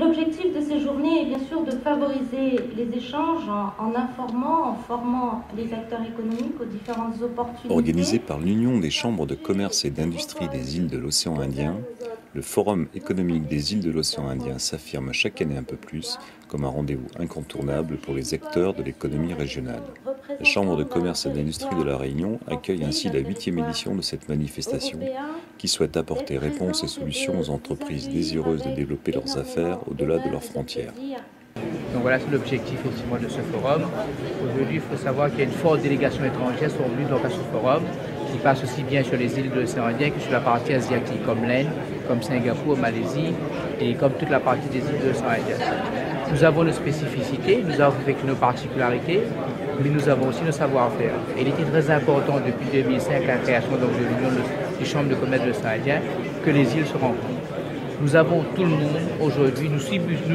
L'objectif de ces journées est bien sûr de favoriser les échanges en informant, en formant les acteurs économiques aux différentes opportunités. Organisé par l'Union des chambres de commerce et d'industrie des îles de l'océan Indien, le Forum économique des îles de l'océan Indien s'affirme chaque année un peu plus comme un rendez-vous incontournable pour les acteurs de l'économie régionale. La Chambre de commerce et d'industrie de La Réunion accueille ainsi la 8e édition de cette manifestation qui souhaite apporter réponse et solutions aux entreprises désireuses de développer leurs affaires au-delà de leurs frontières. Donc voilà, c'est l'objectif effectivement de ce forum. Aujourd'hui, il faut savoir qu'il y a une forte délégation étrangère sont venues donc à ce forum, qui passe aussi bien sur les îles de l'océan Indien que sur la partie asiatique, comme l'Inde, comme Singapour, Malaisie et comme toute la partie des îles de l'océan Indien. Nous avons nos spécificités, nous avons avec nos particularités, mais nous avons aussi nos savoir-faire. Et il était très important depuis 2005, la création donc, de l'Union des chambres de commerce de l'océan Indien, que les îles se rencontrent. Nous avons tout le monde aujourd'hui, nous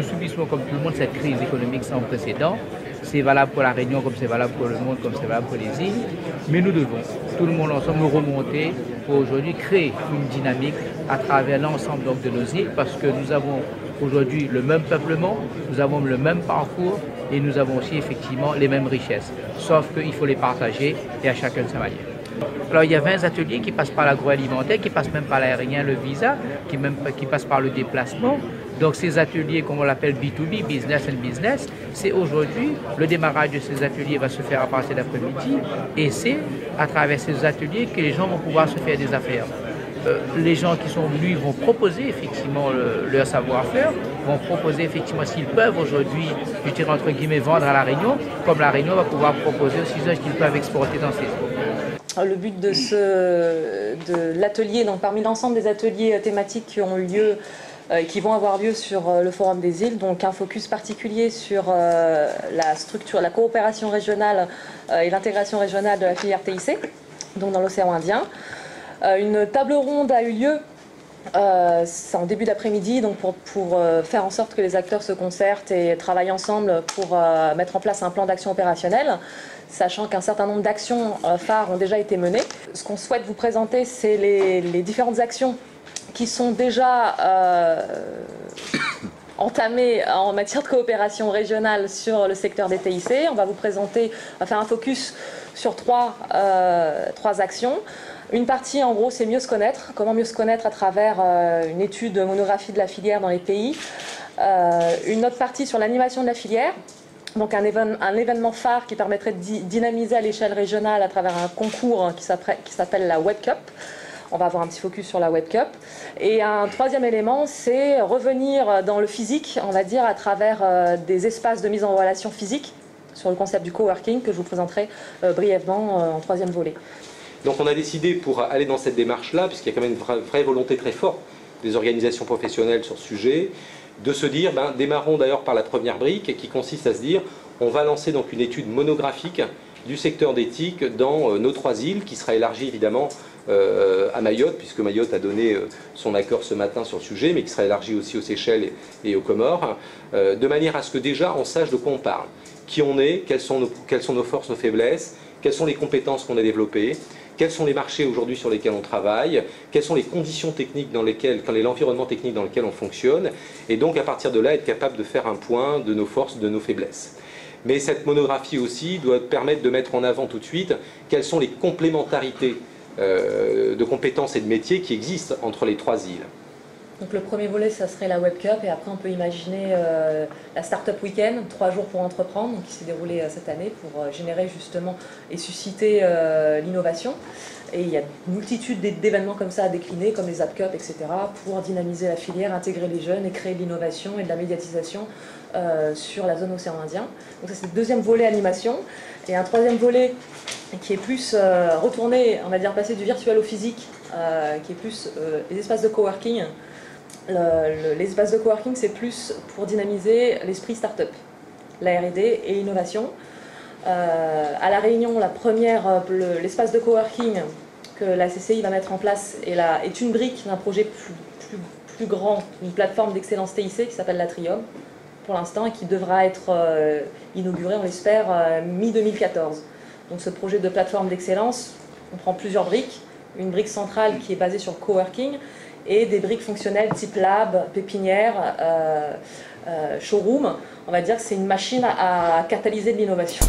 subissons comme tout le monde cette crise économique sans précédent. C'est valable pour la Réunion comme c'est valable pour le monde, comme c'est valable pour les îles. Mais nous devons, tout le monde ensemble, remonter pour aujourd'hui créer une dynamique à travers l'ensemble de nos îles parce que nous avons aujourd'hui le même peuplement, nous avons le même parcours et nous avons aussi effectivement les mêmes richesses. Sauf qu'il faut les partager et à chacun de sa manière. Alors il y a 20 ateliers qui passent par l'agroalimentaire, qui passent même par l'aérien, le visa, qui passent par le déplacement. Donc ces ateliers, comme on l'appelle B2B, Business and Business, c'est aujourd'hui, le démarrage de ces ateliers va se faire à partir d'après-midi et c'est à travers ces ateliers que les gens vont pouvoir se faire des affaires. Les gens qui sont venus vont proposer effectivement leur savoir-faire, vont proposer effectivement s'ils peuvent aujourd'hui, je dirais entre guillemets, vendre à La Réunion, comme La Réunion va pouvoir proposer aussi ce qu'ils peuvent exporter dans ces îles. Le but de l'atelier, donc parmi l'ensemble des ateliers thématiques qui ont eu lieu, qui vont avoir lieu sur le Forum des îles, donc un focus particulier sur la structure, la coopération régionale et l'intégration régionale de la filière TIC, donc dans l'océan Indien. Une table ronde a eu lieu en début d'après-midi donc pour faire en sorte que les acteurs se concertent et travaillent ensemble pour mettre en place un plan d'action opérationnel, sachant qu'un certain nombre d'actions phares ont déjà été menées. Ce qu'on souhaite vous présenter, c'est les différentes actions qui sont déjà entamées en matière de coopération régionale sur le secteur des TIC. On va vous présenter, on va faire un focus sur trois actions. Une partie, en gros, c'est mieux se connaître. Comment mieux se connaître à travers une étude monographie de la filière dans les pays. Une autre partie sur l'animation de la filière. Donc un événement phare qui permettrait de dynamiser à l'échelle régionale à travers un concours qui s'appelle la Web Cup. On va avoir un petit focus sur la Web Cup. Et un troisième élément, c'est revenir dans le physique, on va dire, à travers des espaces de mise en relation physique sur le concept du coworking que je vous présenterai brièvement en troisième volet. Donc on a décidé, pour aller dans cette démarche-là, puisqu'il y a quand même une vraie volonté très forte des organisations professionnelles sur ce sujet, de se dire, démarrons d'ailleurs par la première brique, qui consiste à se dire, on va lancer donc une étude monographique du secteur d'éthique dans nos 3 îles, qui sera élargie évidemment à Mayotte, puisque Mayotte a donné son accord ce matin sur le sujet, mais qui sera élargie aussi aux Seychelles et aux Comores, de manière à ce que déjà on sache de quoi on parle, qui on est, quelles sont nos forces, nos faiblesses, quelles sont les compétences qu'on a développées, quels sont les marchés aujourd'hui sur lesquels on travaille, quelles sont les conditions techniques dans lesquelles, l'environnement technique dans lequel on fonctionne, et donc à partir de là être capable de faire un point de nos forces, de nos faiblesses. Mais cette monographie aussi doit permettre de mettre en avant tout de suite quelles sont les complémentarités de compétences et de métiers qui existent entre les 3 îles. Donc le premier volet, ça serait la Web Cup, et après on peut imaginer la Startup Weekend, 3 jours pour entreprendre, donc qui s'est déroulé cette année pour générer justement et susciter l'innovation. Et il y a une multitude d'événements comme ça à décliner, comme les App Cup, etc., pour dynamiser la filière, intégrer les jeunes et créer de l'innovation et de la médiatisation sur la zone océan Indien. Donc ça c'est le deuxième volet animation. Et un troisième volet qui est plus retourné, on va dire passer du virtuel au physique, qui est plus les espaces de coworking. L'espace de coworking, c'est plus pour dynamiser l'esprit start-up, la R&D et innovation. À La Réunion, l'espace de coworking que la CCI va mettre en place est une brique d'un projet plus grand, une plateforme d'excellence TIC qui s'appelle l'Atrium, pour l'instant, et qui devra être inauguré, on l'espère, mi-2014. Donc ce projet de plateforme d'excellence comprend plusieurs briques. Une brique centrale qui est basée sur le coworking, et des briques fonctionnelles type lab, pépinière, showroom, on va dire que c'est une machine à catalyser de l'innovation.